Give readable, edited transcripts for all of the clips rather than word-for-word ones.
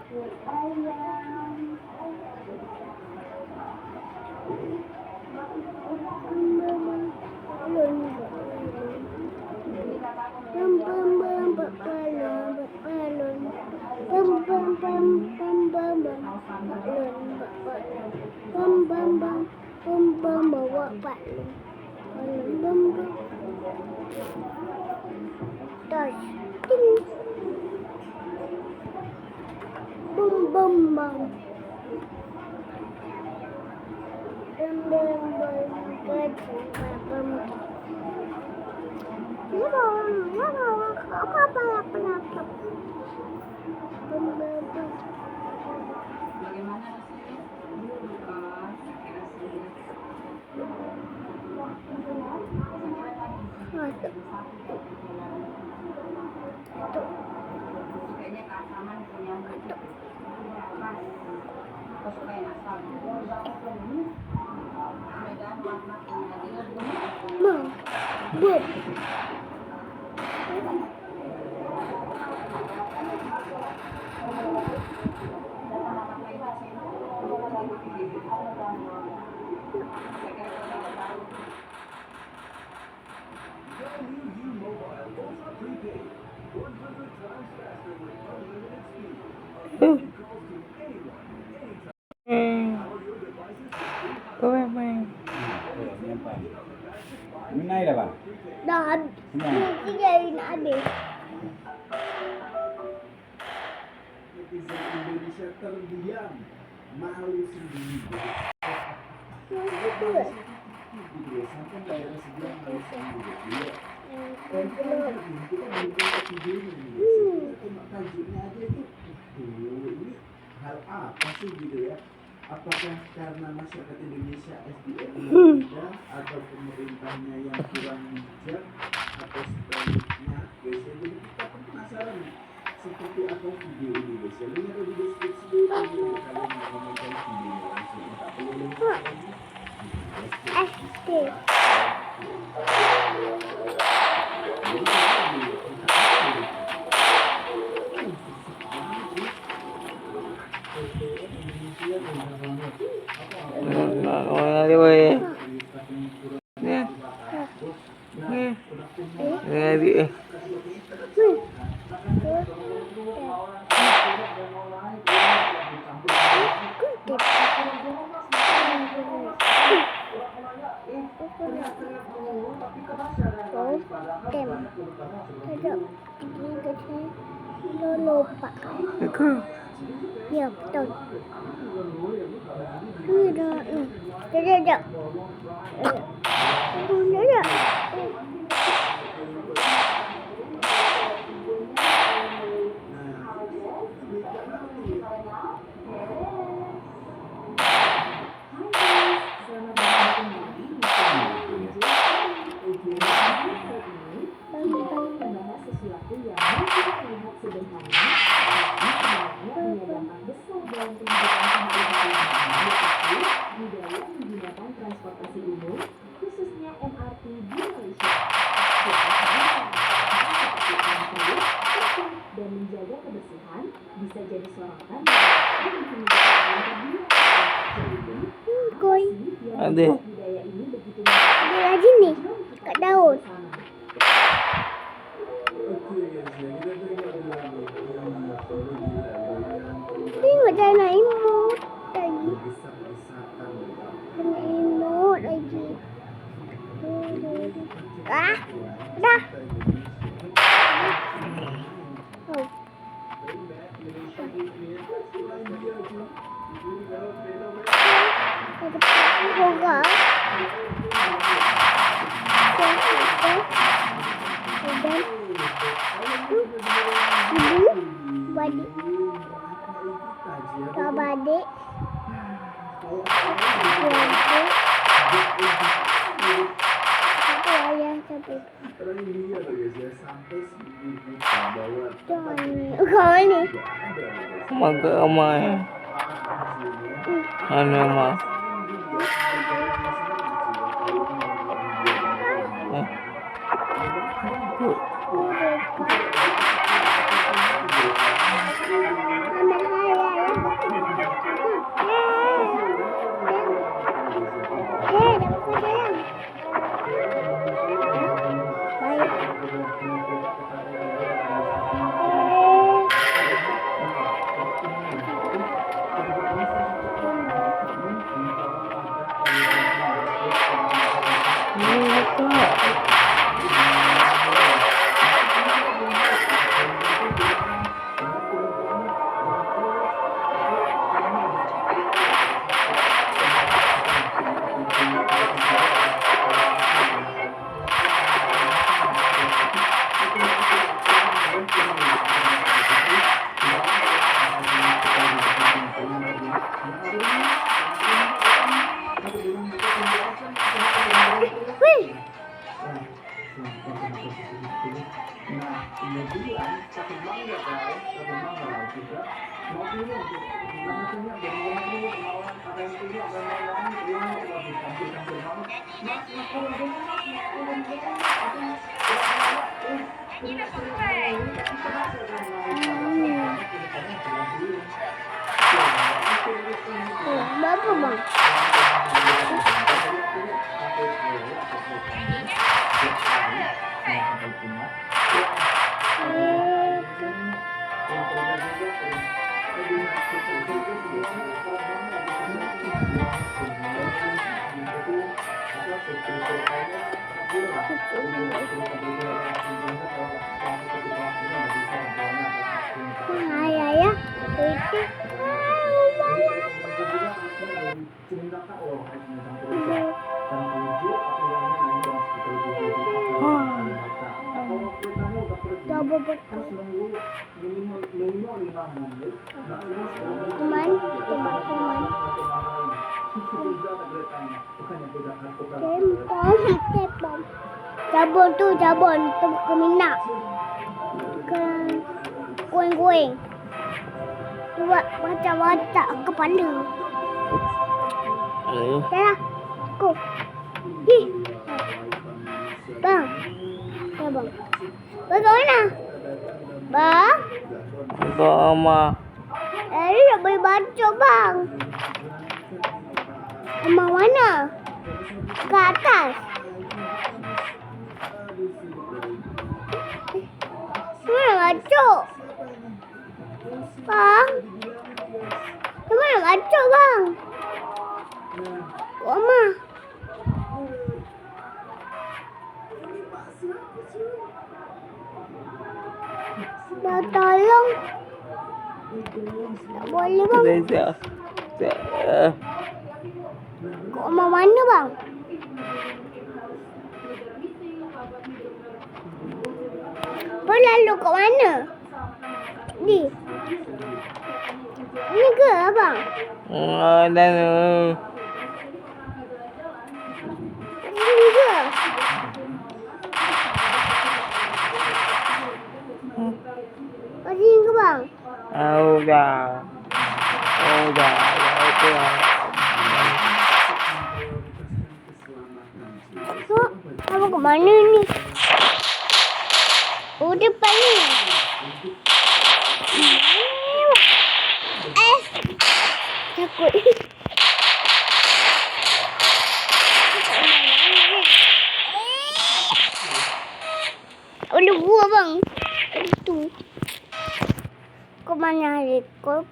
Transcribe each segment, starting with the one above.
Có main. Minai dah bang? Dah, nanti jadi nak habis. Netizen Indonesia terdiam, malu sendiri. Sampai daerah sebelah malu sendiri. Dan kita belum dapat videonya. Cuma tajuknya aja itu. Ini hal apa sih gitu ya? Apakah karena masyarakat Indonesia SDM-nya rendah atau pemerintahnya yang kurang bijak atau sebaliknya guys ya? Jadi kita pun penasaran nih seperti apa video ini guys ya. Link ada di deskripsi kalau kalian mau menonton videonya langsung. Tak perlu link lagi. SD. Lupa. Ya betul. Tidak. Transportasi umum, khususnya MRT di Malaysia. Dan menjaga kebersihan bisa jadi sorotan Ada. budaya ini begitu Ada lagi nih, kat daun. Tengok dah nak imut lagi. Nak imut lagi. Dah. Oh. Ada boga. Ibu balik. Kau balik. Satu ayah satu. Kau ni. Maga amai. Anu mah. Anak ayah. Berapa bang? Ayah ya, itu. Coba betul. Kuman, coba kuman. Tempom. Jabon tu ke minyak. Ke goreng-goreng. Buat macam-macam kepala. Dah. Aku. Ih. Bang. Ya bang. Bang mana? Bang. Mama. Nak beli baca bang. Mama mana? Ke atas. Mana ngacuk? Bang. Mana ngacuk bang? Mama. Dah tolong. Tak boleh bang. Kau mau mana bang? Kau lalu kat mana? Ni. Ni ke abang? Dan Ni ke? Kau sini ke bang? udah. Abang ke mana ni? Oh, depan ni. Takut. Ada gua bang. Itu. Kau mana rekod?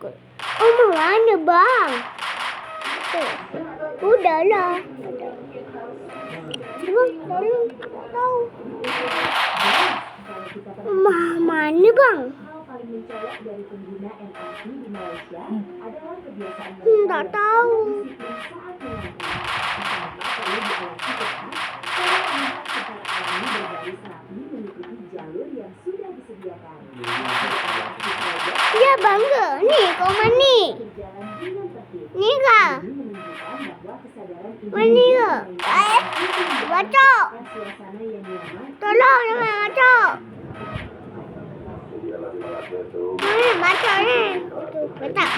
Oh, mana bang? Udahlah. Bang, tolong. Tahu. Mana bang? Paling mencolok dari pengguna MRT di Malaysia adalah kebiasaan Tak tahu. saat perlu diawasi ketat para pengguna secara alami berbaris rapi mengikuti jalur yang sudah disediakan. Ya bangga. Ni kau mana? Berjalan dengan tertib. Ni kah? Ini menunjukkan bahwa kesadaran Mana ke? Baca. suasana yang nyaman. Tolong jangan baca. Mana baca ni? Tu letak.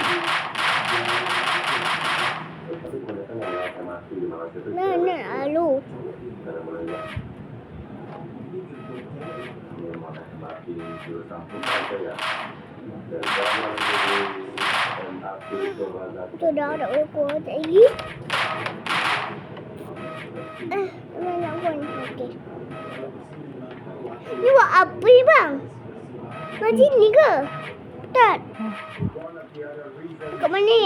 Mana alu? Sudah ada ukur lagi. Mana pun okey. Ni buat apa ni bang? Macam ni ke? Tak. Kat mana ni?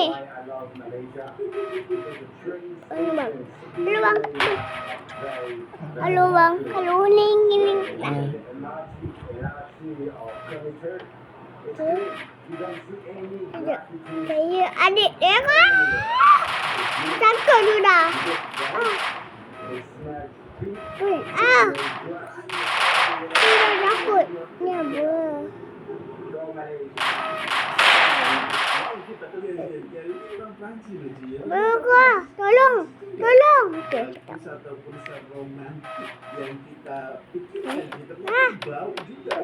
Oh ni bang. Hello bang. Halo bang. Halo ling ling. Saya adik dia kan? Takut sudah. Sudah takut. Ni apa? Berapa? Tolong. Okey. Pusat-pusat romantik yang kita pikirkan kita bau juga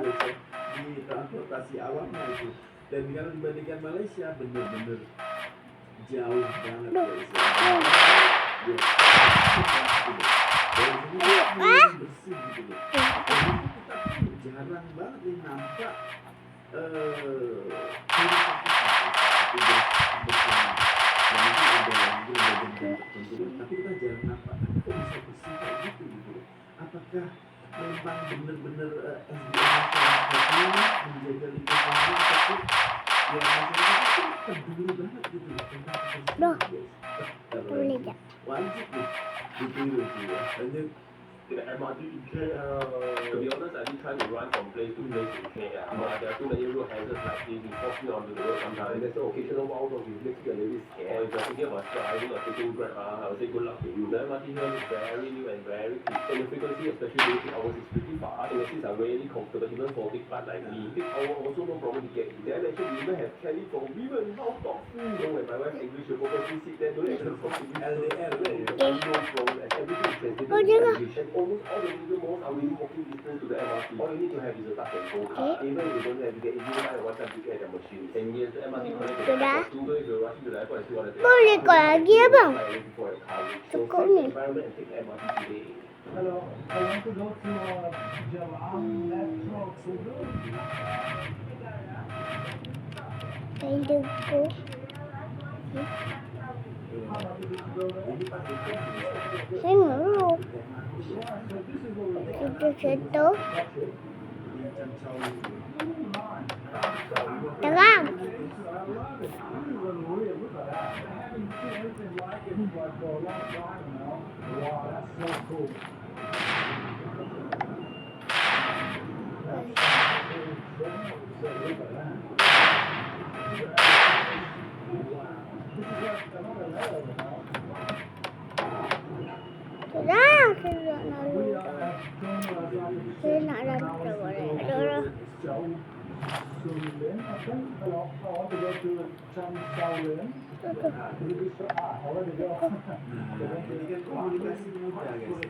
di transportasi awamnya itu. Dan kalau dibandingkan Malaysia bener-bener jauh banget Duh. dari sini. Dia dari sini bersih gitu loh. Jadi kita tuh jarang banget nih nampak tugas bersama. Yang itu ada yang mungkin bagian tertentu, tapi kita jarang nampak. Tapi kok bisa bersih kayak gitu gitu loh. Apakah memang bener-bener SDM masyarakat menjaga lingkungannya ataupun ya masyarakat itu peduli banget gitu loh tentang Duh. kebersihan guys. Boleh tak? Wajib nih ditiru sih ya. Lanjut. In the MRT in KL. To be honest, I did try to run from place to place in KL, but there are too many road hazards like this. You force me onto the road sometimes. There's the occasional wild dog which makes you a little bit scared. Or if you're thinking about driving or taking Grab, I would say good luck to you. The MRT here is very new and very quick. And the frequency, especially during peak hours, is pretty fast. And the seats are really comfortable, even for big fat like me. Peak hour also no problem to get in. Then actually we even have Kelly from Women House Dog. You know, when my wife English, she purposely sit there, don't actually talk to me. LDR lah ya. No problem, as everything is translated Oh, in jangan. English. And almost all the major malls are within walking distance to the MRT. All you need to have is a touch and go card. Even if you don't have, you get easily buy a one-time ticket at the machine. And yes, the MRT connects to the Sudah. airport too. So if you're rushing to the airport and still want to take Boleh kau lagi ya bang? before your carriage. So Cukup save the ni. environment and take the MRT today. Hello, I want to go to Jalan Metro Sudur. Saya dengku. Saya ngeluh. Situ-situ. Terang. Wow, that's so cool. Terang. Saya nak lalu. Saya nak lalu. Terang. Surin, I think. Hello, I want to go to Cham Shaolin. I want to go. Ini kan komunikasi mudah guys.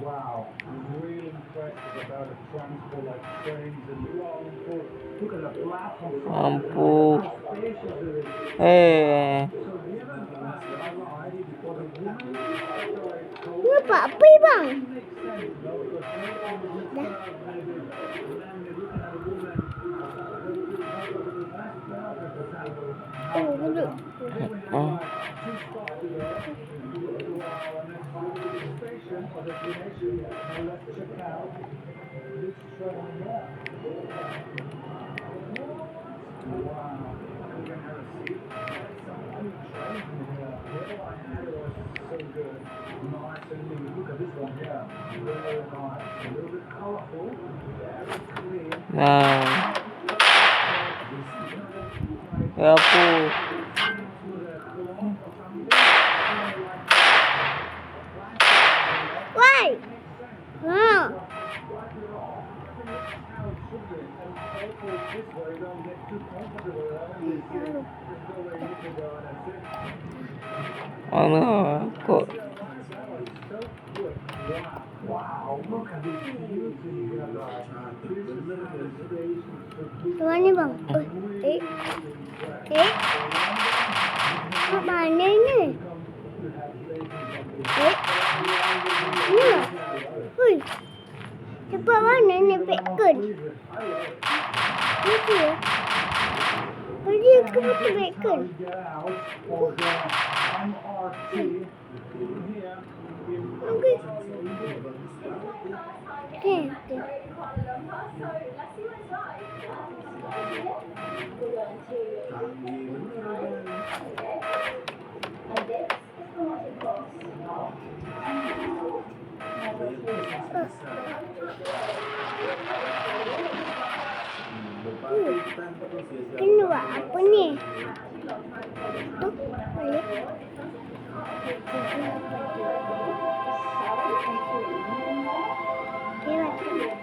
Wow, I'm really impressed about the transport, like trains and look at the platform. Mampu. Spacious it is. Eh. So given that already before the women Ni apa api bang? makes sense, you know, because maybe on the Dah. maybe when they're looking at a woman, Oh, duduk. Oh. two spots to go. You go to our next station or destination, and let's check out this train here. Wow, we can have a seat. Some new trains in here. The other one I had was so good. Nice and new. Look at this one here. Really nice. A little bit colorful. Very clean. Nah. Ya aku. Why? Ha. Mana kok Wow, look at this beauty here, guys. This is Tuan ni bang. Eh. Eh. Kat mana ni? Eh. Ni lah. Hui. Tempat mana ni bacon? Ni dia. Pergi ke betul bacon. get out of the MRT here in Okey. Okey. Okey. Ini buat apa ni? Tu, balik. Okey, balik.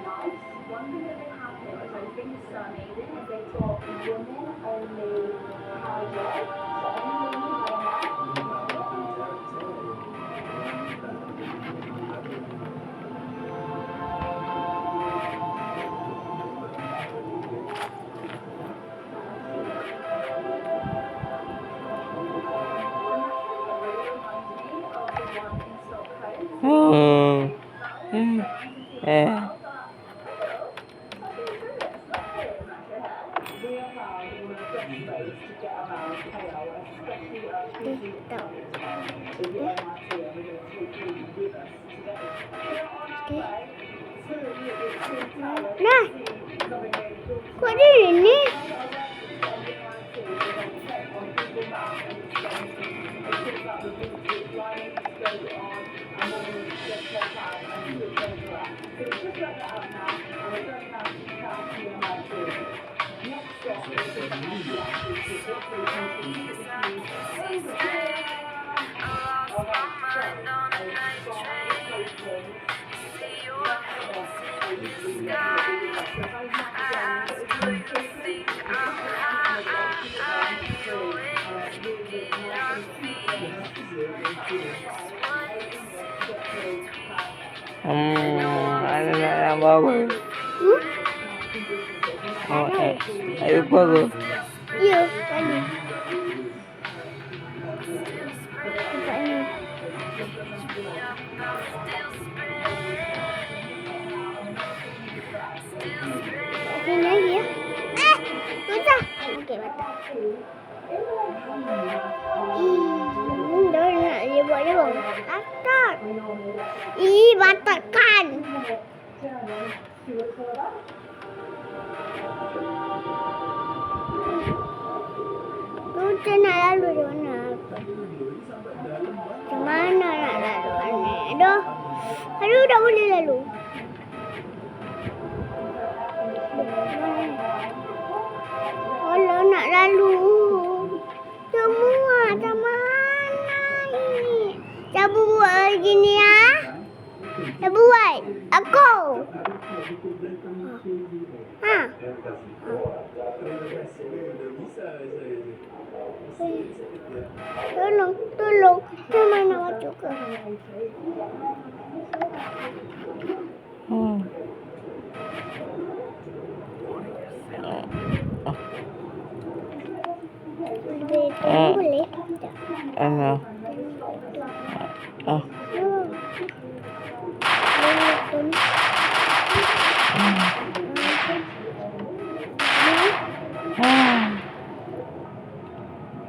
Nah, kok di ini? Ada yang bagus. Oh, ayo bagus. Iya, tadi. Buka ini. Sini lagi ya. Susah. Oke, mantap. Dah nak dia buat dia bang. Takut. Ih, batak kan. Tu macam nak lalu di mana? Macam mana nak lalu ni? Aduh. Aduh, tak boleh lalu. Kalau nak lalu. Semua macam mana ini? Siapa buat gini ya? Siapa buat? Aku. Ha. Tolong, tolong. Macam mana masuk ke? Boleh. Ano?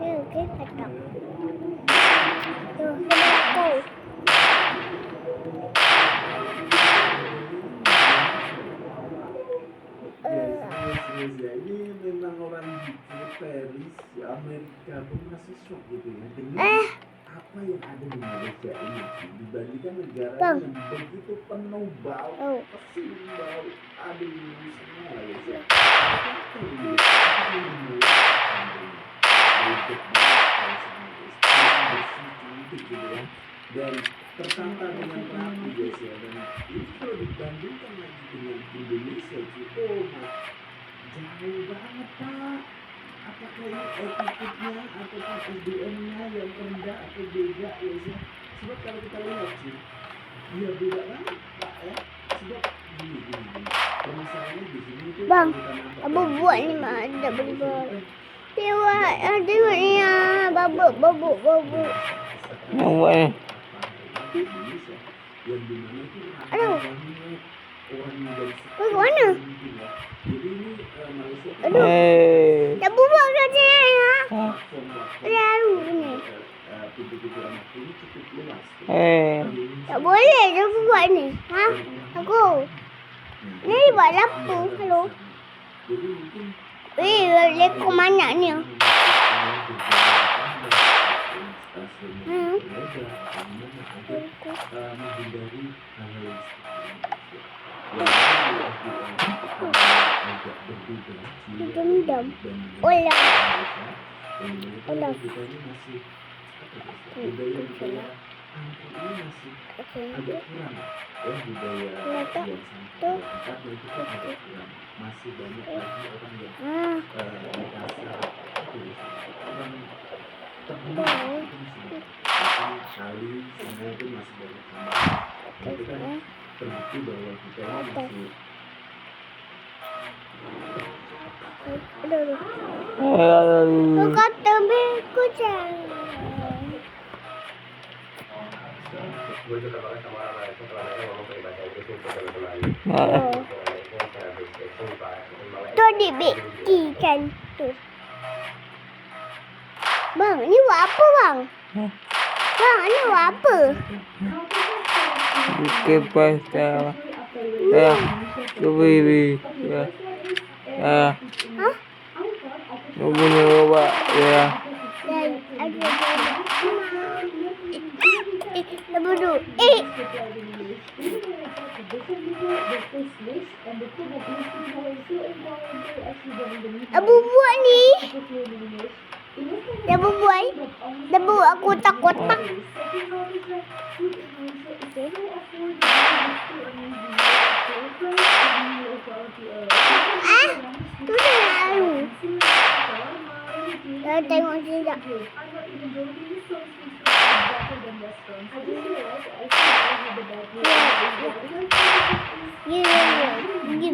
Okey, patah. Tuh, aku. Ini memang orang gitu, Paris, Amerika pun masih shock gitu ya dengan apa yang ada di Malaysia ini dibandingkan negara Bang. yang begitu penuh bau, Oh. pesing bau, aduh semua Malaysia. Dan tersangka dengan rapi guys ya, dan itu kalau dibandingkan lagi dengan Indonesia sih, oh my, jauh banget pak. Apakah ini attitude-nya ataupun SDM-nya yang rendah atau beda ya sih? Sebab kalau kita lihat sih, ya beda banget pak ya. Sebab gini, permasalahannya di sini itu Bang, kalau kita nampak Abang dari buat sisi ni mah itu, ada berbual. kan Tengok ni babuk. Yang buat ni. Indonesia yang dimana itu Aduh. orang yang dari Kau ke mana? jadi ini Malaysia itu Aduh. Tak buat kerja ya. platform Lalu ni. pintu-pintu anak ini cukup luas. Tak boleh dia buat ni. Ha? Aku. Ni buat lampu. Hello. Jadi mungkin Lekor mana ni? menghindari hal-hal agak berbeda Dendam. Ulang. dan kita ini masih budaya angka ini masih agak kurang ya, budaya yang sampai tempat dan itu agak kurang, masih banyak lagi orang yang merasa orang terbunuh kali semua itu masih banyak sama itu kan terbukti bahwa kita ini masih Aduh. Kau kata kucing. gue juga kemarin sama orang setelah mereka ngomong pakai bahasa Inggris untuk teman-teman. Ah, Tu dibektikan tu. Bang, ni buat apa bang? Hah? Bang, ni buat apa? kipas dah. Ya, baby. Ya. Ah, Hah? guna robot. Ya. Dan ada nombor 2. Abu buat ni. Abu buat. Abu aku kotak-kotak. Ah, tu dah lalu. Dah tengok sini tak? Ya. Pergi.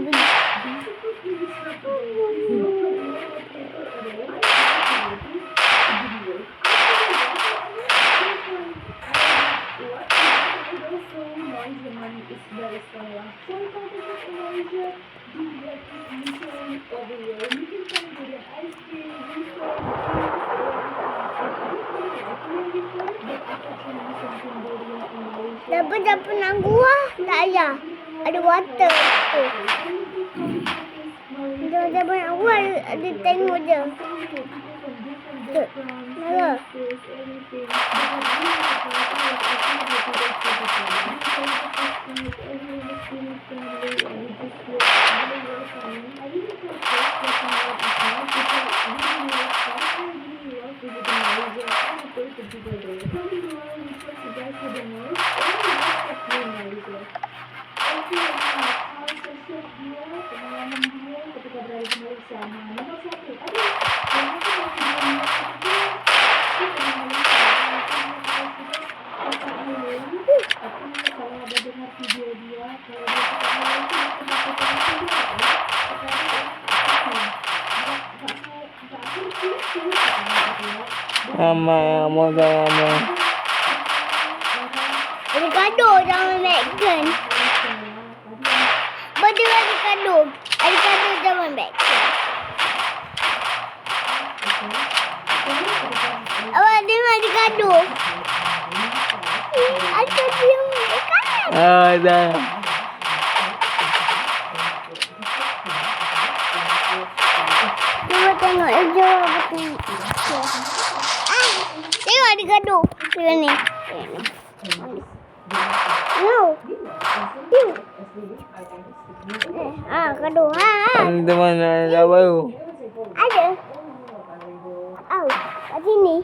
Dapat pernah gua tak ada. Ada water tu. Dapat pernah gua ada tengok je. Tu. Nara. Mama yang muda ni. Ada kado dalam Mackan. Betul ada kado. Ada kado dalam Mackan. Awak dengar ada kado. Ada kado yang Mackan. Ada. Cuba tengok je betul. Tengok ada kado. Tengok ni. No. Kado. Ada mana ada baru? Ada. Kat sini.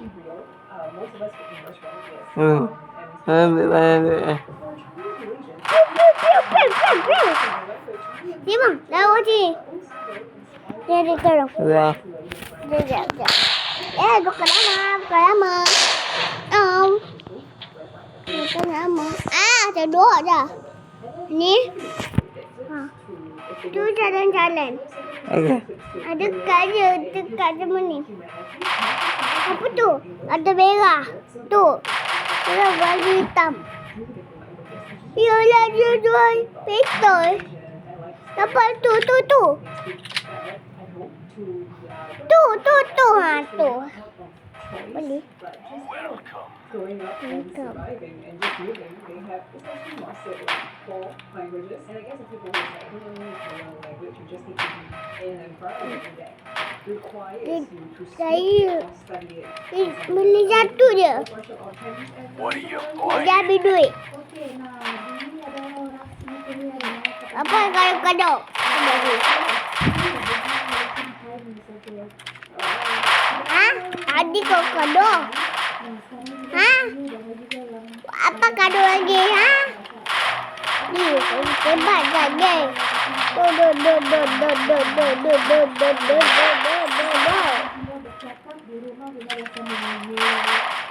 Ambil mana? Ni bang, lawa sini. Dia ada kado. Dah. Dia. Bukan lama. Bukan lama. Duduk je. Ni. Tu jalan-jalan. Okey. Dekat je ni. Apa tu? Ada merah. Tu. Ada baju hitam. Yalah dia jual pistol. Dapat tu. Tu. Tu. Boleh. Growing up and surviving and just moving, they have especially mastered like 4 languages. And I guess if people who like, don't need to learn a language, you just need to be in an environment that requires you to speak or study it. Boleh jatuh je. Dia ambil duit. Apa kado-kado? Adik kau kado? Apa kado lagi? Ni, hebat lagi.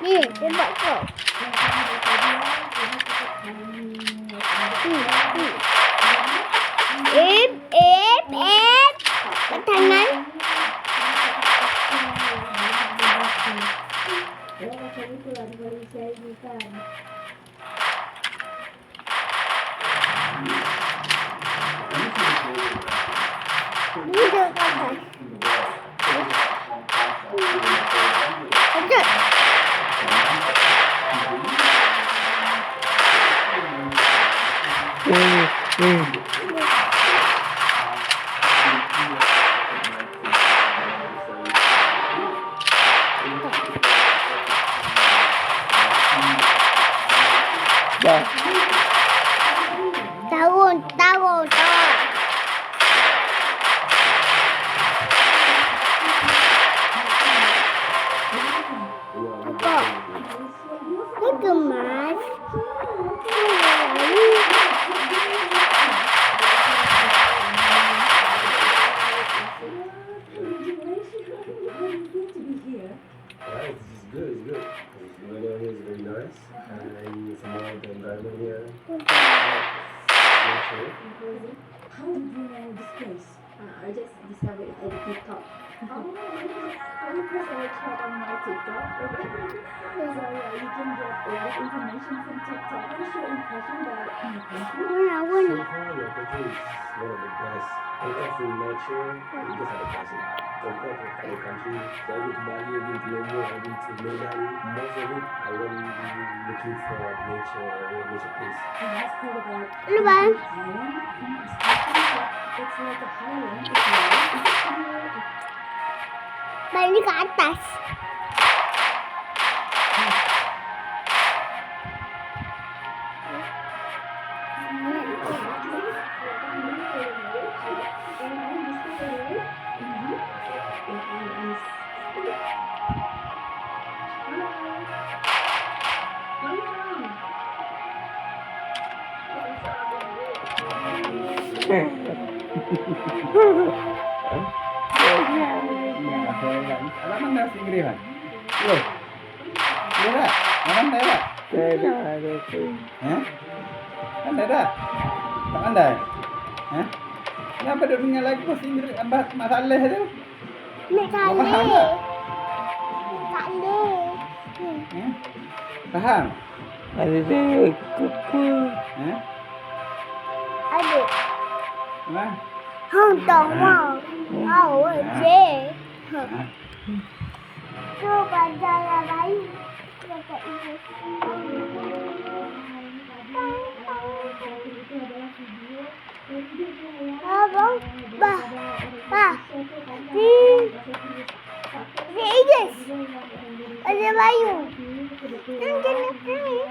Ni, hebat kau. Tangan. Duduk ke atas. Duduk. Dah. Tahun. Apa? Dia kemas. Right, this is good, it's good. The weather here is very nice, and some more the environment here. Nature. How did you know this place? I just discovered it at TikTok. Because I checked on my TikTok. So yeah, you can get a lot of information from TikTok. What is your impression about my country? Mana? So far, your country is one of the best. Compared to nature, you just have a passion. Compared to other countries, so I've been to Bali, I've been to Lombok, I've been to Medan. Most of it, I went looking for nature, nature place. The best part about Lu bang. Thailand, it's like a highland. It's like Bang ni ke atas. Alam mana nasi Inggeris? Loh. Dia dah. Mana dah? Anda dah? Tak pandai? Kenapa dia punya lagi bahasa Inggeris? Masalah tu? Nak Faham kali. tak? Kali. Faham? Ada kuku. Ada. Hả? Không懂啊。我姐。Coba jalan lagi. Dekat ibu. Abang, bah, di Inggris ada Bayu. Kan kena ni.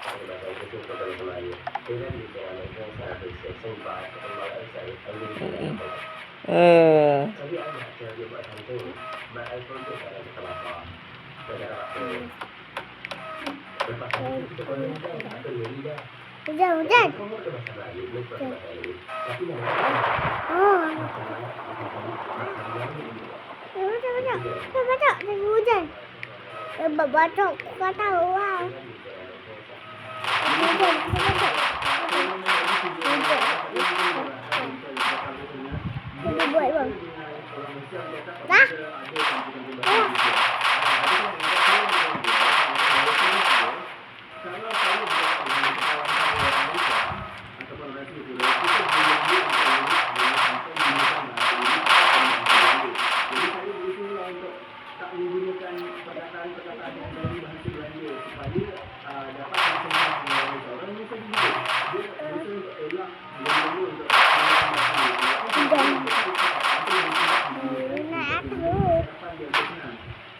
Bahasa Inggris itu dari Melayu. Dengan di dalam bahasa Inggris, sempat kembali saya kembali. Tapi ada jadi buat itu, bahasa itu ada di kelapa. Saudara aku. Lepas itu kita komunikasi atau lidah. Hujan. Kamu ada bahasa Melayu, bukan bahasa Inggris. Tapi yang Oh. Baca. Dari hujan. Baca. Kau tahu lah. Hujan. Kita buat bang. Dah.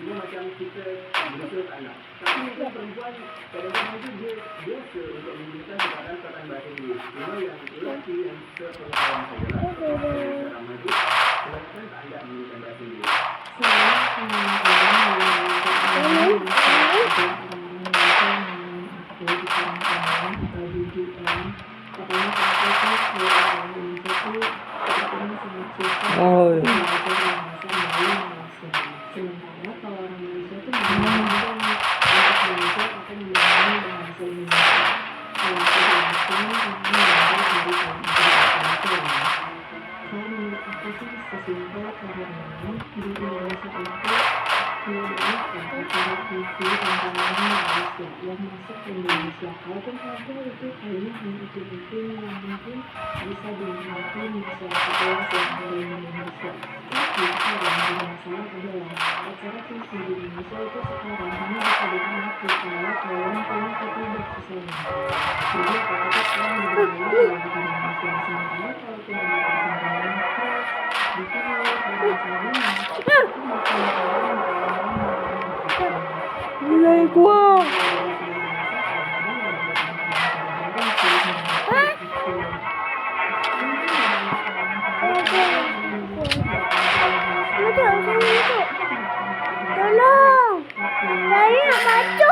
Cuma macam kita berusaha tak nak. Tapi mungkin perempuan kadang-kadang tu dia biasa untuk menggunakan perkataan bahasa Inggeris. Cuma yang lelaki yang sepengetahuan saya lah. Seorang maju, kebanyakan tak ada menggunakan bahasa Inggeris. Oh. Sementara kalau orang Malaysia itu memang untuk belajar akan menggunakan bahasa Indonesia. Kalau kebanyakan orang belajar dari bahasa Indonesia. Kalau menurut aku sih sesimpel karena di Indonesia itu Kemudian acara TV tantangannya Malaysia yang masuk ke Indonesia. Kalaupun ada itu kayaknya hanya itu yang mungkin bisa dinikmati masyarakat luas yang ada di Indonesia. Tapi yang jadi masalah adalah acara TV di Indonesia itu sekarang hanya bisa dinikmati kalau kalian punya tidak sisanya. Jadi apakah kalian mengenai yang di Indonesia sementara kalau tidak ada di sini Nilai gua. Tolong. Saya nak baca.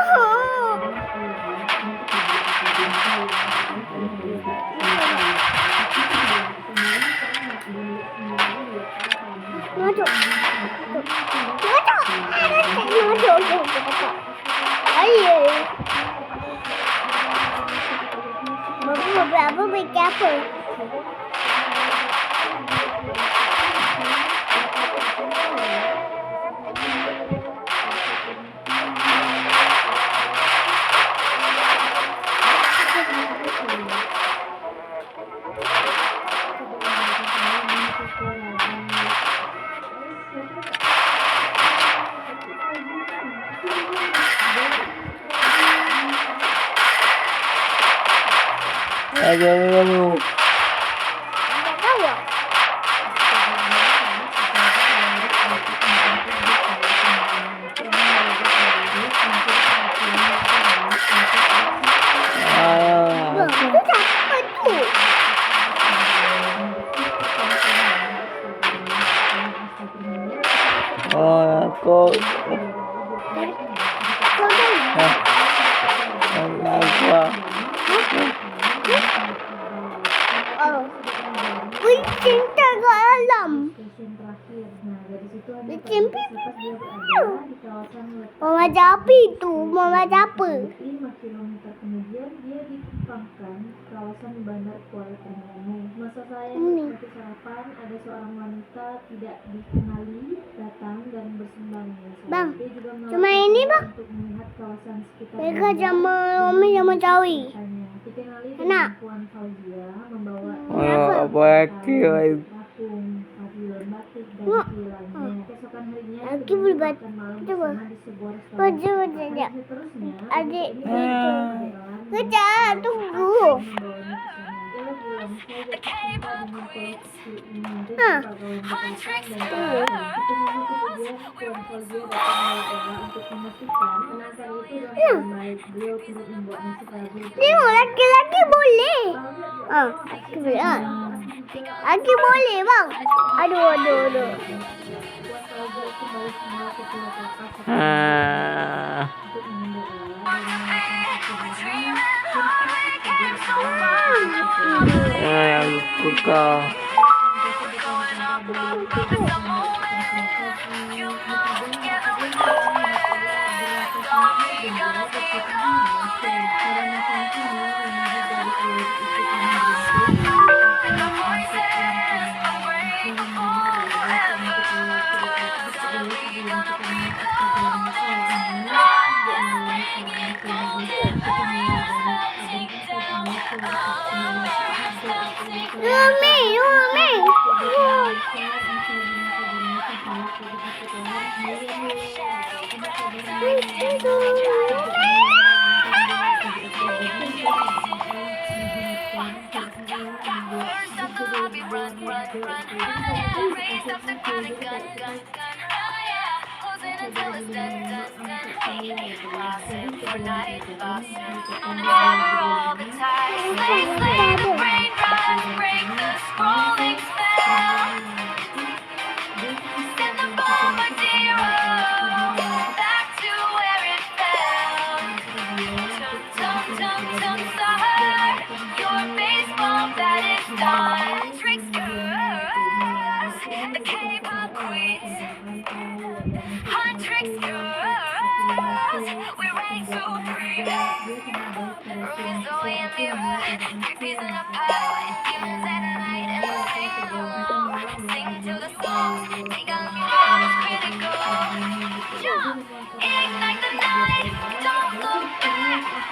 Masuk. Ayah. Bapak baik apa? Ada lu. Tak tahu. Ah, Itu siapa tu? kau Kau tahu? gua. Oh. Kucing tergolong alam. Stasiun terakhir. Nah, dari situ ada Kucing tempat dia berada di kawasan Mama Japi tu, Mama Japa. 5 kilometer kemudian dia ditumpangkan kawasan Bandar Kuala Terengganu. Masa saya waktu sarapan ada seorang wanita tidak dikenali datang dan bersembangan. Bang, Dia juga cuma ini, Bang. untuk melihat kawasan sekitar. Mereka sama Umi sama Jawi. Dikenali Enak. dengan Puan Fauzia membawa Apa kira Rakung, pavilion batik dan Mak. lainnya. Keesokan harinya Aki boleh baca. makan malam Coba. bersama di sebuah restoran. Baca saja. Seterusnya, Adik ini itu. jalan Kejap, tunggu. membawanya ke sana. Dia bilang, saya jatuh cinta dengan koleksi ini. Dia Hah. suka gaun betasan dan kain. Ketemunya kemudian Puan Fauzia datang dari Ella untuk memastikan pengantin itu adalah baik. Beliau turut membuat musik lagu. Tengok laki-laki boleh. Laki boleh. Laki boleh bang. Aduh. yang suka. We raise kenal juga dia sama baik pada siapapun yang tidak mungkin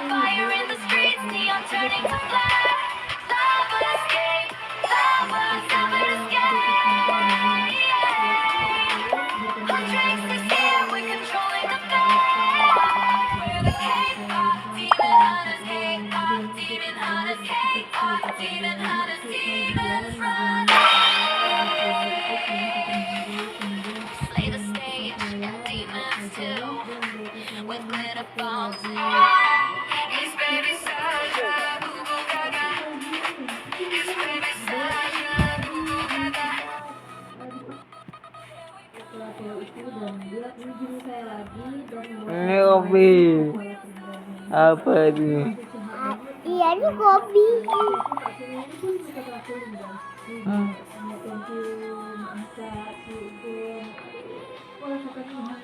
Fire in the streets, neon turning to black. Lava escape, lava escape. Matrix is here, we're controlling the fate. We're the K-pop demon hunters, K-pop demon hunters, K-pop demon hunters, demons run. Slay the stage, demons too, with glitter bombs. It's baby Saja, boo boo gaga. It's baby Saja, boo boo gaga. setelah video itu dan dia menghubungi saya lagi dan Ini kopi. Apa ini? Iya, itu kopi.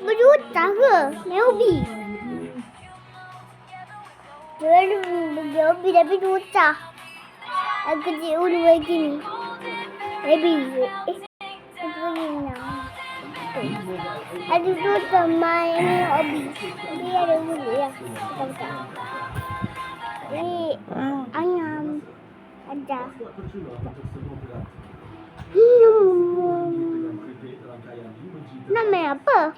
Berjuta ke? Melbi. Dia Melbi tapi juta. Aku kecil dulu begini. Melbi. Aku begini. Ada tu sama ini hobi. Dia ada dulu ya. Ini ayam ada. Namanya apa?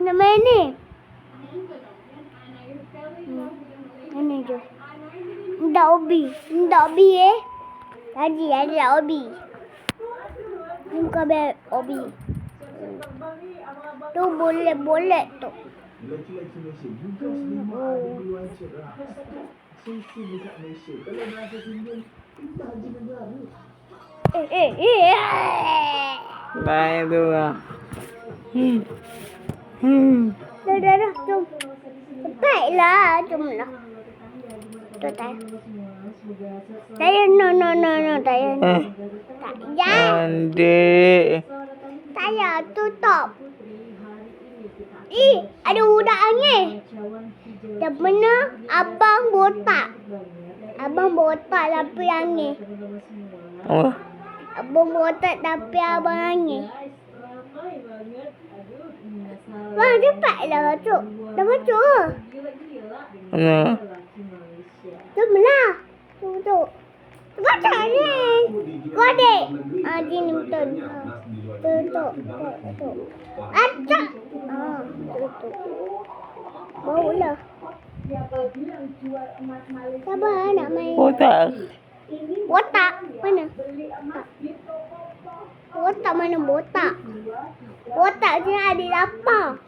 Namanya ni. Ini je. Ndak hobi. Ndak hobi Tadi ada hobi. Muka ber hobi. Tu boleh tu. Lelaki-lelaki Malaysia juga semua ada peluang cerah. Sisi dekat Malaysia. Kalau bahasa Indian, kita Haji Negara. Baik tu lah. Dah. Jom. Cepatlah. Jom lah. Tu tak. Saya no. Tak ya. Tak ya. Adik. Saya tutup. Ada udak angin. Yang mana abang botak. Abang botak tapi angin. Oh. Abang botak tapi abang angin. Wah, cepatlah tu. Dah baca. Mana? Jomlah. Tu. Baca ni. Kau adik. Gini betul. Tu. Acak. Tu. Bau lah. Sabar nak main. Otak. Botak. Mana? Botak mana botak? Botak sini ada lapar.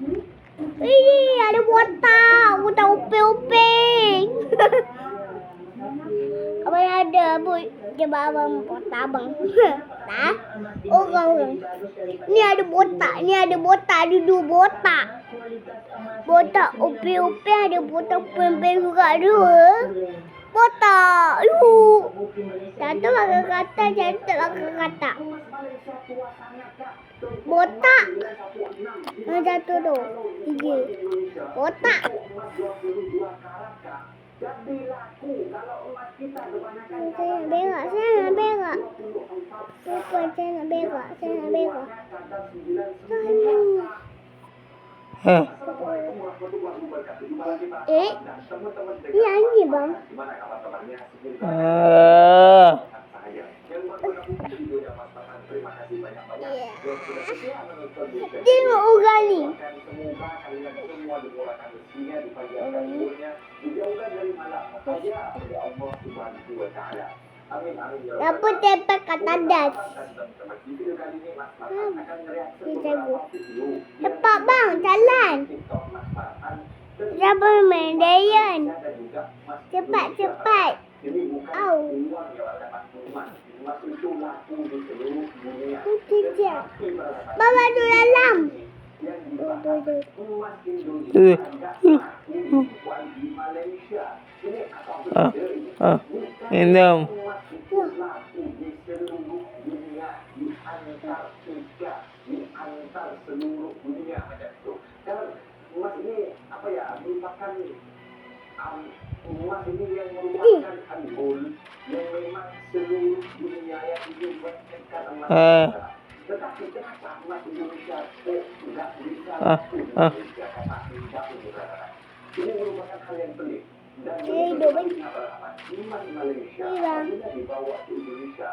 Ih, ada botak. Botak uping-uping. Abang ada apa? Dia abang botak abang. Tak? Orang. Ni ada botak. Duduk botak. Botak uping-uping ada botak uping-uping juga dua. Botak. Satu kata. Botak. Satu tu. 3. Botak. Saya nak berak. Lupa saya nak berak. Ni anjing bang. Tengok orang ni. Apa tempat kat tandas? Cepat bang, jalan. Siapa main Dayan? Cepat. Au. Kecil. Bawa tu dalam. Minum. emas ini yang merupakan embul yang memang seluruh dunia yang dibuatkan emas. Tetapi kenapa emas Indonesia tidak bisa Indonesia kata tidak saudara? Ini merupakan hal yang pelik. Dan emas Malaysia apabila dibawa ke Indonesia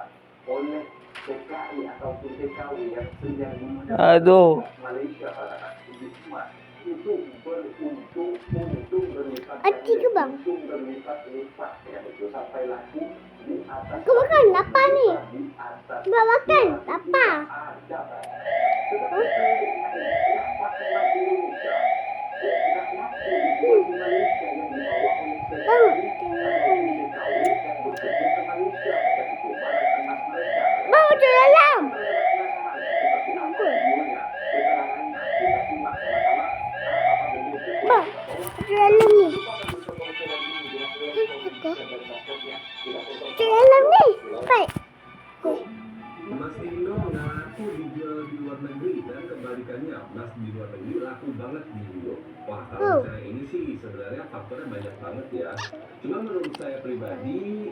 oleh TKI ataupun TKW yang sedang Aduh. Malaysia pada emas itu untung berlipat ya, itu sampai laku di atas. Aku makan apa nih? Mbak makan apa? Bang, itu dalam. Bang, itu dalam nih. Itu dalam nih. Baik. Emas Indo laku dijual di luar negeri dan kebalikannya emas di luar negeri laku banget di Indo. Wah, kalau misalnya ini sih sebenarnya faktornya banyak banget ya. Cuma menurut saya pribadi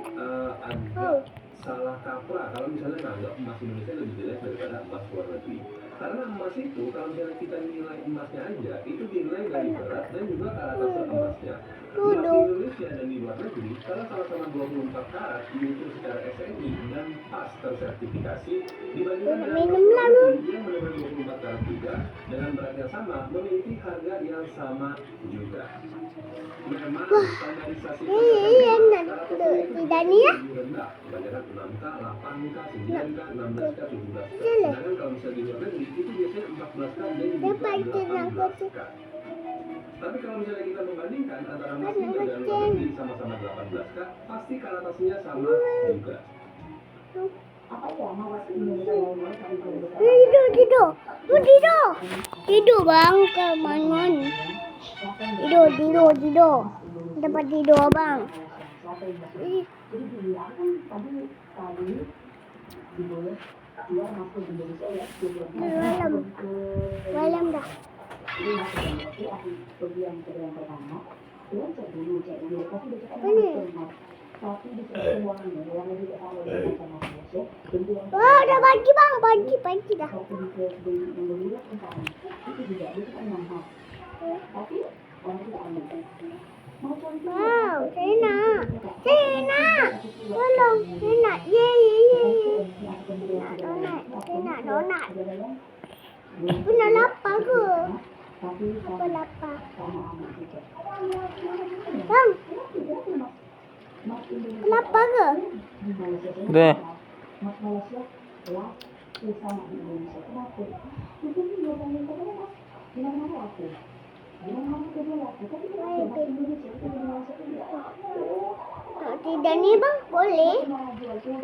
agak salah kaprah kalau misalnya nganggap emas Indonesia lebih jelek daripada emas luar negeri. Karena emas itu kalau misalnya kita nilai emasnya aja itu dinilai dari berat dan juga karat emasnya. Emas di Indonesia dan di luar negeri kalau sama-sama 24 karat diukur secara SNI dan pas tersertifikasi dibandingkan dengan yang benar-benar 24 karat juga dengan berat yang sama memiliki harga yang sama juga. Memang standarisasi Tidak nih ya. rendah, kebanyakan 6K, 8K, 9K, 16K, 17K. Sedangkan kalau misalnya di luar negeri itu biasanya 14K dan juga 18K. Tapi kalau misalnya kita membandingkan antara emas Indo dan luar negeri sama-sama 18K, pasti karatasnya sama juga. Tidur bang, ke mangon. Tidur. Dapat tidur bang. Malam dah. Oh, udah pagi bang, pagi dah. Wow, Cina, tolong, Cina, ye. Donat. Punya lapar ke? Apa lapar? Bang, lapar ke? Deh. Tidak nih bang, boleh?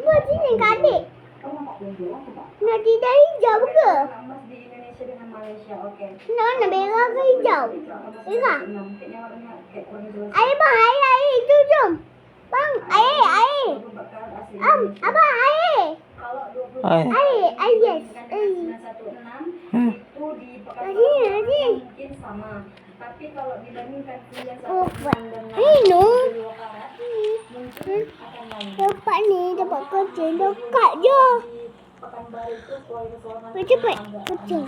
Buat sini ke adik. Nak tidak hijau ke? Emas di Indonesia dengan Malaysia, oke. Nak merah ke hijau? Merah. Kayaknya warnanya kayak warna jelas. Air bang, air itu jom. Bang, air. Abang, air. Kalau 20 Air, yes. 916 itu di Pekanbaru mungkin sama. Tapi kalau dibandingkan 916 dan Minum. 2 karat mungkin akan lain. Dapat ni, dapat kecil. Dekat je. Pekanbaru itu kualitas warnanya Cepat, kecil.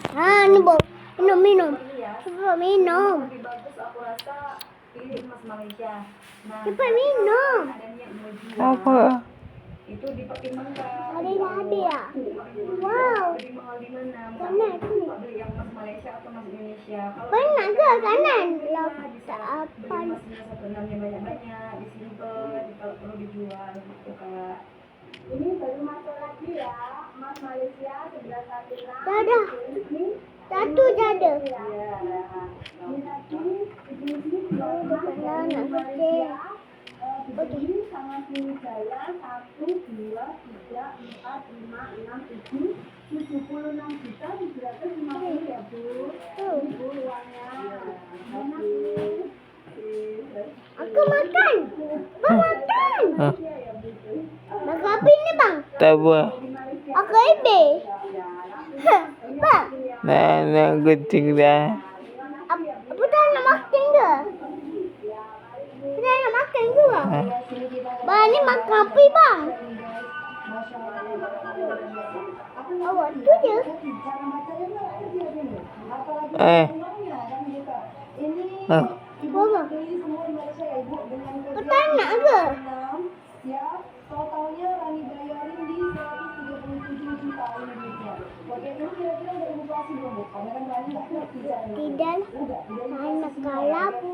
Ni bang. Minum. Cepat minum. lebih bagus aku rasa pilih emas Malaysia. Nah, Cepat minum. ada niat mau jual. Apa? Itu dipertimbangkan. Ada dah habis ya? Wow. Lebih mahal di mana? Kanan, sini. Beli yang emas Malaysia atau emas Indonesia? Kalau Benar ke kanan? bisa Tak beli apa. emas 916 yang banyak-banyak, disimpan, kalau perlu dijual gitu Kak. Ini baru masuk lagi ya. Emas Malaysia 1116. Dah. Satu dah ada. Iya. Ini satu. Ini nak kecil. Begini sama Sriwijaya 1, 2, 3, 4, 5, 6, 7, 76 juta 750 ya Bu. Ibu uangnya. Enak Bu. Aku makan. Bang makan. Makan apa ini bang? Tak apa. Aku ebe. Bang. Nak kucing dah. Apa dah nak makan ke? Dah ini makan apa bang? Awak tu je. Apa? Kau tanya ke? Ya, totalnya Rani bayarin di 137 juta Indonesia. Pakai itu kira-kira udah inflasi belum, Bu? Karena kan Rani nggak ngerti caranya. Tidak. Udah, Anak kalabu.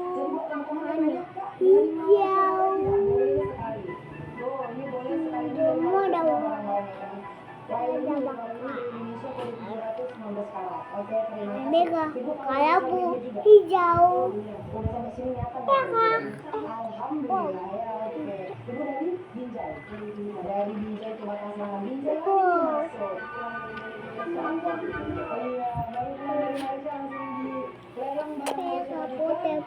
Anak hijau. boleh sekali. Oh, ini boleh sekali. Semua dah. Lain di Indonesia boleh 719 karat. Oke, terima kasih. Merah. Kalabu. Hijau. Udah sampai sini nyata. Merah. Alhamdulillah ya, oke. Ibu dari Binjai. Dari Binjai coba kasih nama Binjai. Oh. Masuk. Oh iya, baru pulang dari Malaysia langsung di lelang barang Merah Malaysia. putih.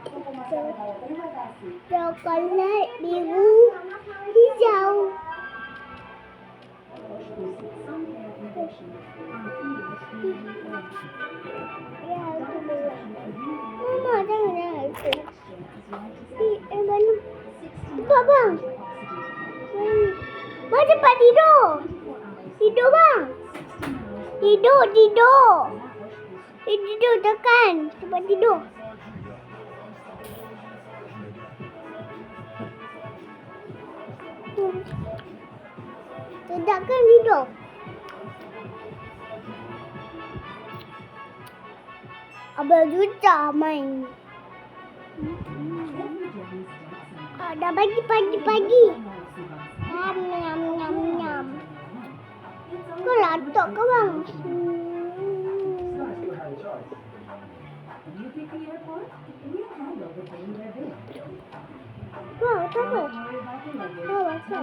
Terima kasih. Coklat biru. Hijau. Ya, aku bilang. Mama jangan itu. Mana? Cepat bang. Bang cepat tidur. Tidur bang. Tidur. Tidur tekan. Cepat tidur. Tidak kan tidur. Abang juga main. Dah pagi. Nyam. Kau latok ke bang? Wow, apa? Oh, apa?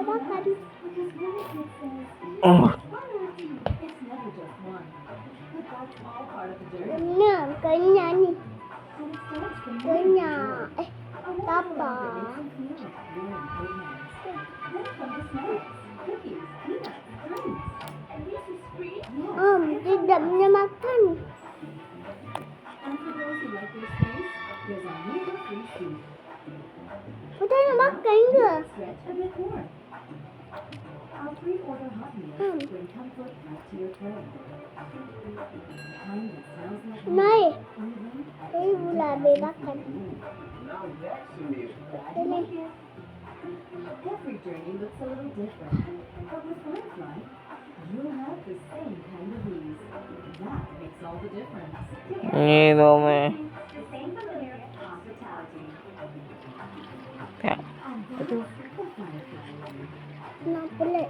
Makan. Kenyang ni. Kenyang. Apa? Tidak boleh makan. Kita nak makan ke? Naik. Saya pula habis makan. Ini. Every journey looks a little different, but with Firefly, you'll have the same kind of ease. That makes all the difference. Ni dong eh. The same familiar hospitality. Ya. And that's the Firefly way. Nak pelik.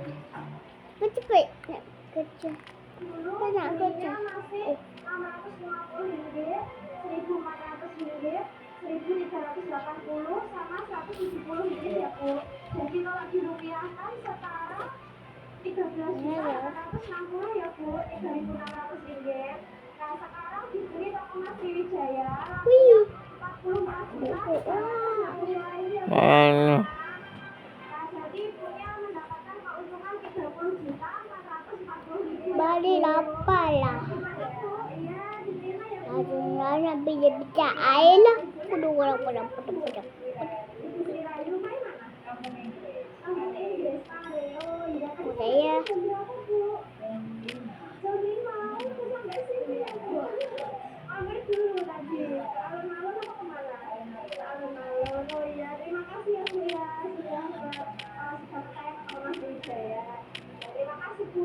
Cepat. Nak kerja. Kita nak kerja. Masih 650 ringgit, 1.400 ringgit, 1.380 sama 170 ringgit ya Bu. Jadi kalau dirupiahkan sekarang 13.460 ya Bu, 3.600 ringgit. Nah sekarang dibeli toko Mas Sriwijaya, Wih. 44 juta, lainnya. Mana? Nah jadi punya mendapatkan keuntungan 30 juta 440 ringgit. Balik lapar lah. Iya, diterima ya Bu. Aduh, nak bijak air lah. Pedang. Saya. Terima kasih Bu.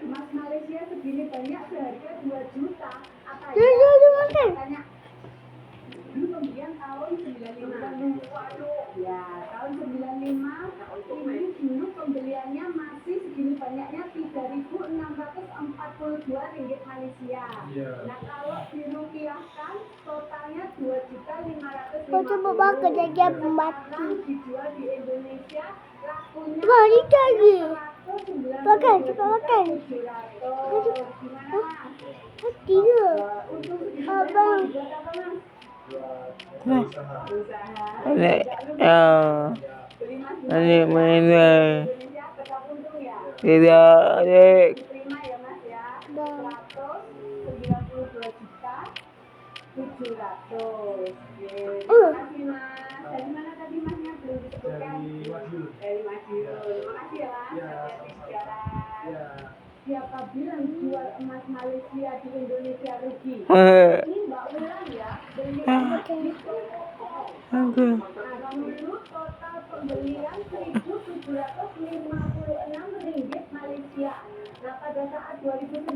Mas Malaysia segini banyak seharga 2 juta. Apa ya? Dulu makan. Tanya. Dulu pembelian tahun 95. Ya, tahun 95 ini dulu pembeliannya masih segini banyaknya 3.642 ringgit Malaysia. Nah, kalau dirupiahkan totalnya 2.550. Kau coba makan jadi mati. Dijual di Indonesia lakunya Mari lagi. Makan, cepat makan. 700. Gimana Mas? Mati ke? Abang. Nah. Ada. Ada mana? Tidak ada. Terima ya Mas ya. Bang. 192 juta 700. Terima kasih Mas. Dari mana tadi Masnya beli? boleh disebutkan? Dari Madiun. Dari Madiun. Terima kasih ya Mas. Ya. Hati-hati di jalan. Ya. Siapa bilang jual emas Malaysia di Indonesia rugi? Ini Mbak Wulan ya, beli emas di toko. Dulu total pembelian Rp1.756 Malaysia. Nah pada saat 2019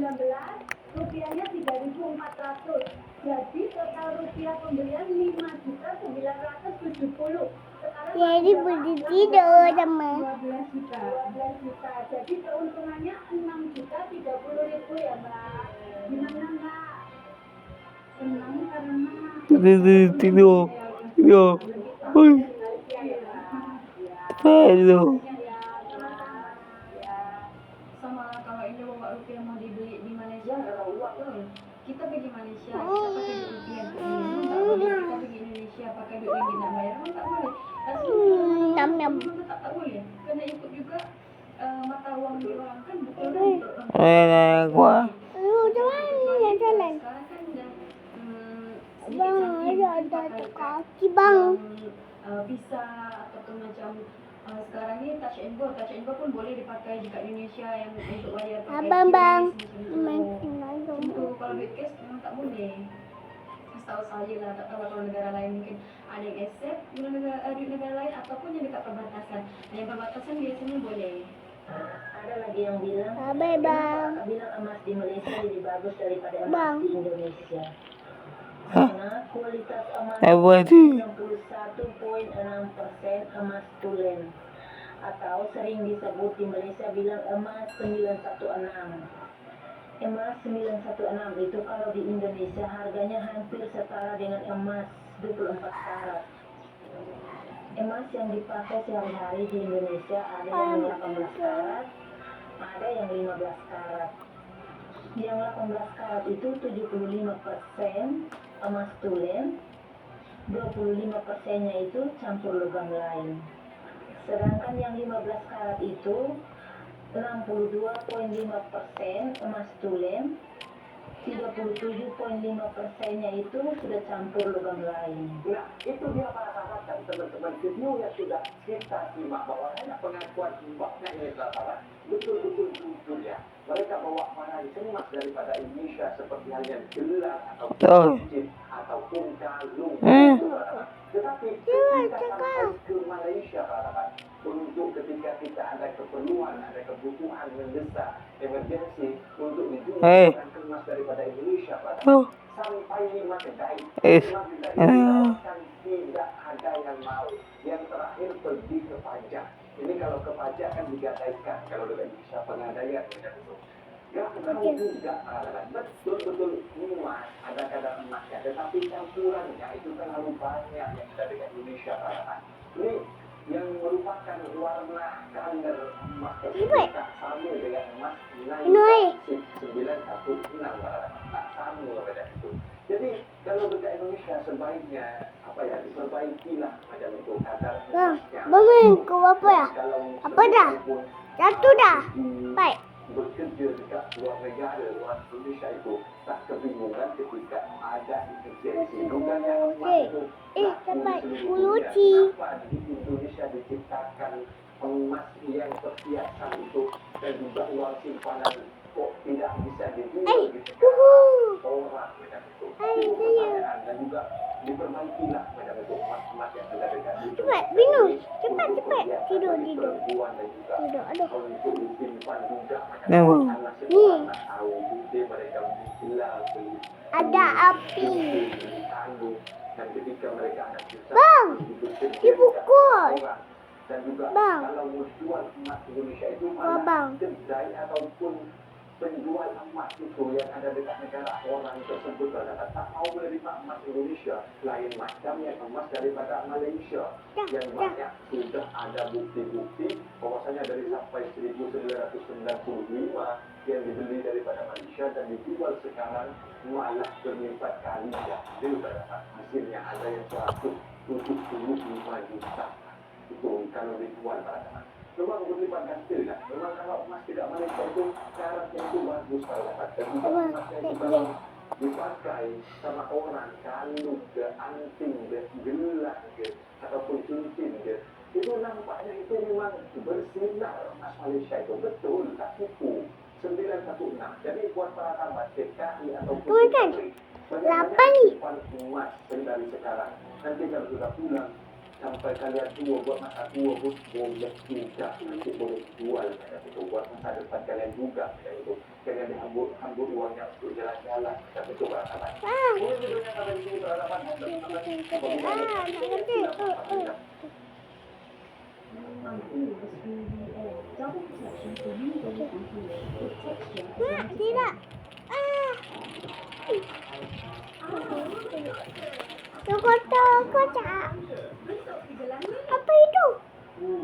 rupiahnya 3.400. Jadi total rupiah pembelian 5.970. Sekarang Jadi boleh tidur sama. 12 juta. 12 juta. Jadi keuntungannya 6.030.000 ya Mbak. Gimana Mbak? Senang karena Tidur. Wih. Tidur. Sama kalau ini bawa rupiah mau dibeli di Malaysia nggak tahu uang tuh. Kita pergi Malaysia kita pakai duit rupiah emang nggak boleh. Kita pergi Indonesia pakai duit ringgit nak bayar emang nggak boleh. Nam nam. Tak boleh karena ikut juga mata uang di orang kan betul kan. Gua. Jalan jalan. Sekarang kan dah Bang, ada kaki bang. visa ataupun macam sekarang ni touch and go pun boleh dipakai jika Indonesia yang untuk bayar pakai Abang bang. macam tu. Kalau duit cash memang tak boleh. Setahu saya lah, tak tahu kalau negara lain mungkin ada yang accept duit negara lain ataupun yang dekat perbatasan. Yang perbatasan biasanya boleh. Ada lagi yang bilang, Bye bang. bilang emas di Malaysia lebih bagus daripada emas Bang. di Indonesia. Karena kualitas emas Apa tu? 61.6% emas tulen, atau sering disebut di Malaysia bilang emas 916. Emas 916 itu kalau di Indonesia harganya hampir setara dengan emas 24 karat. Emas yang dipakai sehari-hari di Indonesia ada yang 18 karat, ada yang 15 karat. Yang 18 karat itu 75% emas tulen, 25%-nya itu campur logam lain. Sedangkan yang 15 karat itu 62.5% emas tulen, 37.5%-nya itu sudah campur logam lain. Nah, itu dia para sahabat dan teman-teman video yang sudah kita simak bahwa hanya pengakuan mbaknya ini sahabat betul-betul jujur ya. Mereka bawa barang emas daripada Indonesia seperti halnya gelang atau cincin ataupun kalung. Tetapi ketika sampai ke Malaysia sahabat, untuk ketika kita ada keperluan, ada kebutuhan mendesak, emergensi untuk dijual emas daripada Indonesia sahabat. Sampai 5 kedai, 5 kedai ditawarkan tidak ada yang mau. Yang terakhir pergi ke pajak. Ini kalau ke pajak kan digadaikan. Kalau dengan Indonesia pengadaian macam itu. Gak tahu juga betul-betul emas, ada kadar emasnya. Tetapi campurannya itu terlalu banyak yang ada dengan Indonesia. Ini yang merupakan warna kadar emas tersebut tak sama dengan emas 916 tak sama pada itu. Jadi kalau dekat Indonesia sebaiknya diperbaikilah macam itu kadar emasnya. Bang, kau apa ya? Apa dah? Jatuh dah. Baik. Bekerja dekat luar negara, luar Indonesia itu tak kebingungan ketika ada intervensi. Bukannya emas itu dapat kuluci. kenapa di Indonesia diciptakan emas yang perhiasan itu dan juga uang simpanan kok tidak bisa dijual gitu orang macam itu. Itu pertanyaan dan juga diperbaikilah macam itu emas-emas yang ada dekat itu. Cepat, minum. Cepat. Tidur. Tidur, aduh. Untuk disimpan juga Nih. anak tahu dia mereka bilang Ada api. dan ketika mereka ada susah Bang, dipukul. dan juga Bang. kalau mau jual emas Indonesia itu Bang. malah kedai ataupun penjual emas itu yang ada dekat negara orang tersebut ternyata tak mau menerima emas Indonesia lain macam yang emas daripada Malaysia yang banyak sudah ada bukti-bukti bahwasanya dari sampai 1995 yang dibeli daripada Malaysia dan dijual sekarang malah berlipat kali daripada hasilnya ada yang 175 juta itu kalau dijual pada teman. Memang berlipat ganda kan? Memang kalau emas tidak Malaysia itu syaratnya itu bagus kalau dapat. Dan juga emasnya itu kalau dipakai sama orang kalung ke, anting ke, gelang ke, ataupun cincin ke, Itu nampaknya itu memang bersinar Mas Malaysia itu betul, tak tipu. 916. Jadi buat para tamat TKI ataupun Tuh kan, bagaimana simpan emas dari sekarang. Nanti kalau sudah pulang sampai kalian tua buat masa tua boleh juga, nanti boleh jual kayak itu buat masa depan kalian juga kayak itu. Kalian diambil uangnya untuk jalan-jalan, tapi itu para tamat. Boleh videonya sampai di sini para tamat. Double protection for universal anti-leak with texture Mak, tidak. Kotak. Apa itu?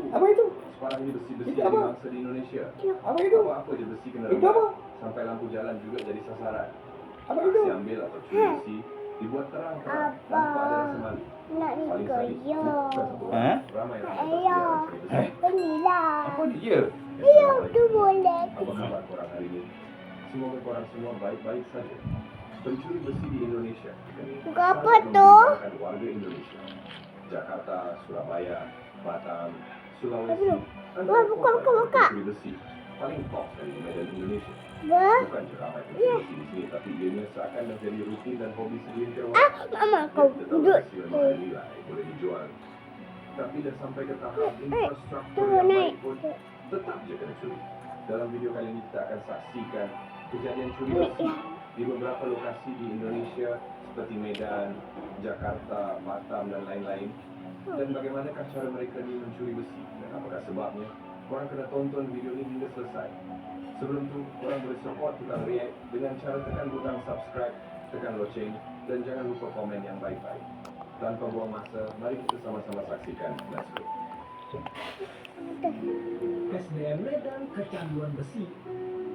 Apa itu? Sekarang ini besi-besi Itu yang apa? dimangsa di Indonesia. Apa itu? Apa aja besi kena Itu apa? sampai lampu jalan juga jadi sasaran. Apa itu? Aksi ambil atau curi besi dibuat terang-terang tanpa ada rasa malu. Nak ni Paling sadis, goyang. bukan satu orang, ramai orang Ayah. bersedia curi besi. Belilah. Apa dia? Iya, tu boleh. Apa kabar korang hari ini? Semoga korang semua baik-baik saja. Pencuri besi di Indonesia Buka apa sangat tu? membingungkan warga Indonesia. Jakarta, Surabaya, Batam, Sulawesi, Wah, buka. pencuri besi paling top dari Medan Indonesia. Bah. Bukan ramai pencuri besi di sini, tapi ianya seakan menjadi rutin dan hobi segelintir orang. Mama kau Tetapi duduk. besi memang ada nilai, boleh dijual. Tapi dah sampai ke tahap infrastruktur Tunggu yang naik. baik pun tetap je kena curi. Dalam video kali ini kita akan saksikan kejadian curi Ambil besi di beberapa lokasi di Indonesia seperti Medan, Jakarta, Batam dan lain-lain. Dan bagaimanakah cara mereka ni mencuri besi dan apakah sebabnya? Korang kena tonton video ini hingga selesai. Sebelum tu, korang boleh support tukang react dengan cara tekan butang subscribe, tekan loceng dan jangan lupa komen yang baik-baik. Tanpa buang masa, mari kita sama-sama saksikan. Let's go. SDM Medan kecanduan besi.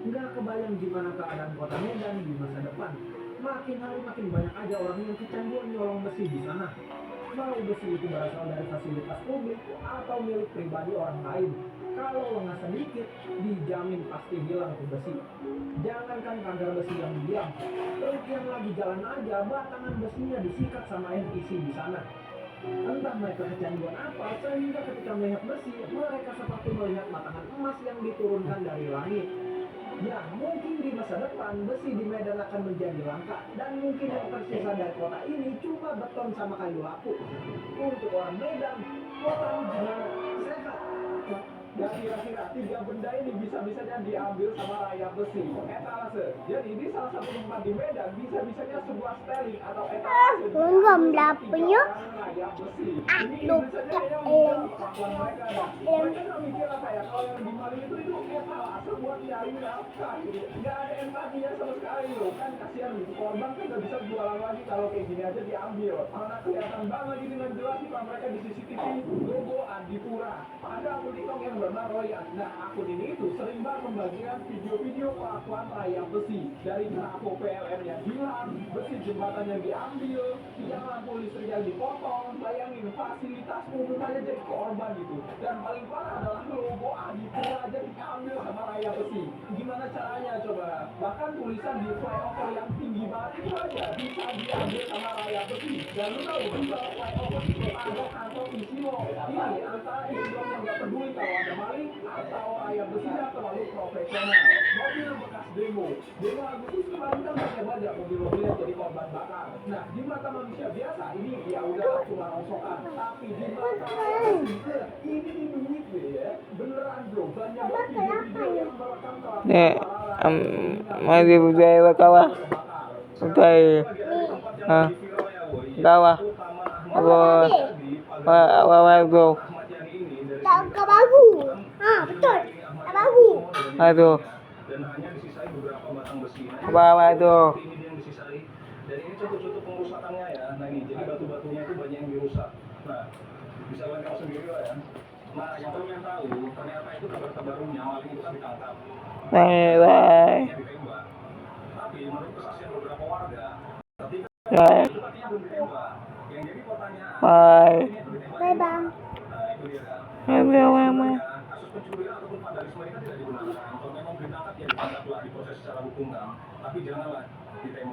Nggak kebayang gimana keadaan kota Medan di masa depan. Makin hari makin banyak aja orang yang kecanduan nyolong besi di sana. Mau besi itu berasal dari fasilitas publik atau milik pribadi orang lain. Kalau lengah sedikit, dijamin pasti hilang tuh besi. Jangankan pagar besi yang diam, truk yang lagi jalan aja, batangan besinya disikat sama NPC di sana. Entah mereka kecanduan apa, sehingga ketika melihat besi, mereka seperti melihat batangan emas yang diturunkan dari langit. Ya, mungkin di masa depan, besi di Medan akan menjadi langka, dan mungkin yang tersisa dari kota ini cuma beton sama kayu lapuk. Untuk orang Medan, kota ini gimana? Sehat. Dan kira-kira 3 benda ini bisa-bisanya diambil sama layar besi, etalase. Jadi di salah satu tempat di Medan, bisa-bisanya sebuah styling atau etalase. Belum dapurnya. Layar besi. Ini Lupa bisa jadi yang kelakuan mereka. Mereka nggak mikir apa ya, kalau yang dimaling itu etalase buat nyari nafkah. Nggak ada empatinya sama sekali loh. Kan kasihan gitu, korban kan nggak bisa jualan lagi kalau kayak gini aja diambil. Mana kelihatan banget ini dengan jelas nih Pak, mereka di CCTV logo Adipura. Ada akun TikTok yang bernama Royan. Nah, akun ini itu sering banget membagikan video-video kelakuan layar besi dari trafo PLN yang hilang, besi jembatan yang diambil, tiang lampu listrik yang dipotong. Bayangin fasilitas umum aja jadi korban gitu. Dan paling parah adalah logo Adipura aja diambil sama layar besi. Gimana caranya coba? Bahkan tulisan di flyover yang tinggi banget itu aja bisa diambil sama layar besi. Dan lu tahu di bawah flyover itu ada kantor Isimo. Ini antara Isimo yang nggak peduli kalau ada maling atau layar besinya terlalu profesional. Mobil bekas demo Agustus kemarin kan banyak mobil-mobil yang jadi korban bakar. Nah, di mata manusia biasa ini ya udah cuma rongsokan. Tapi di mata ini duit ya, beneran bro. Banyak banget video yang merekam Mari budaya kawah. Budaya. Kawah. Apa bro? Tak baru. Betul. Tak baru. Aduh. Dan hanya disisai beberapa batang besi. Apa tuh? Ini dia yang disisai. Dan ini contoh-contoh pengurusakannya ya. Nah ini, jadi batu-batunya itu banyak yang dirusak. Nah, bisa kalian tahu sendiri lah ya. Nah, yang kalian tahu, ternyata itu kabar terbarunya maling itu kan ditangkap. Bye. Ditembak. Tapi menurut kesaksian beberapa warga, ketika Bye. itu katanya belum ditembak. Yang jadi pertanyaan, Bye. ini itu ditembak. Bye bang. Nah, itu dia kan. Mama. Kasus pencurian ataupun vandalisme ini kan tidak dibenarkan. Kalau memang ditangkap ya ditangkaplah, diproses secara hukum kan. Tapi janganlah ditembak.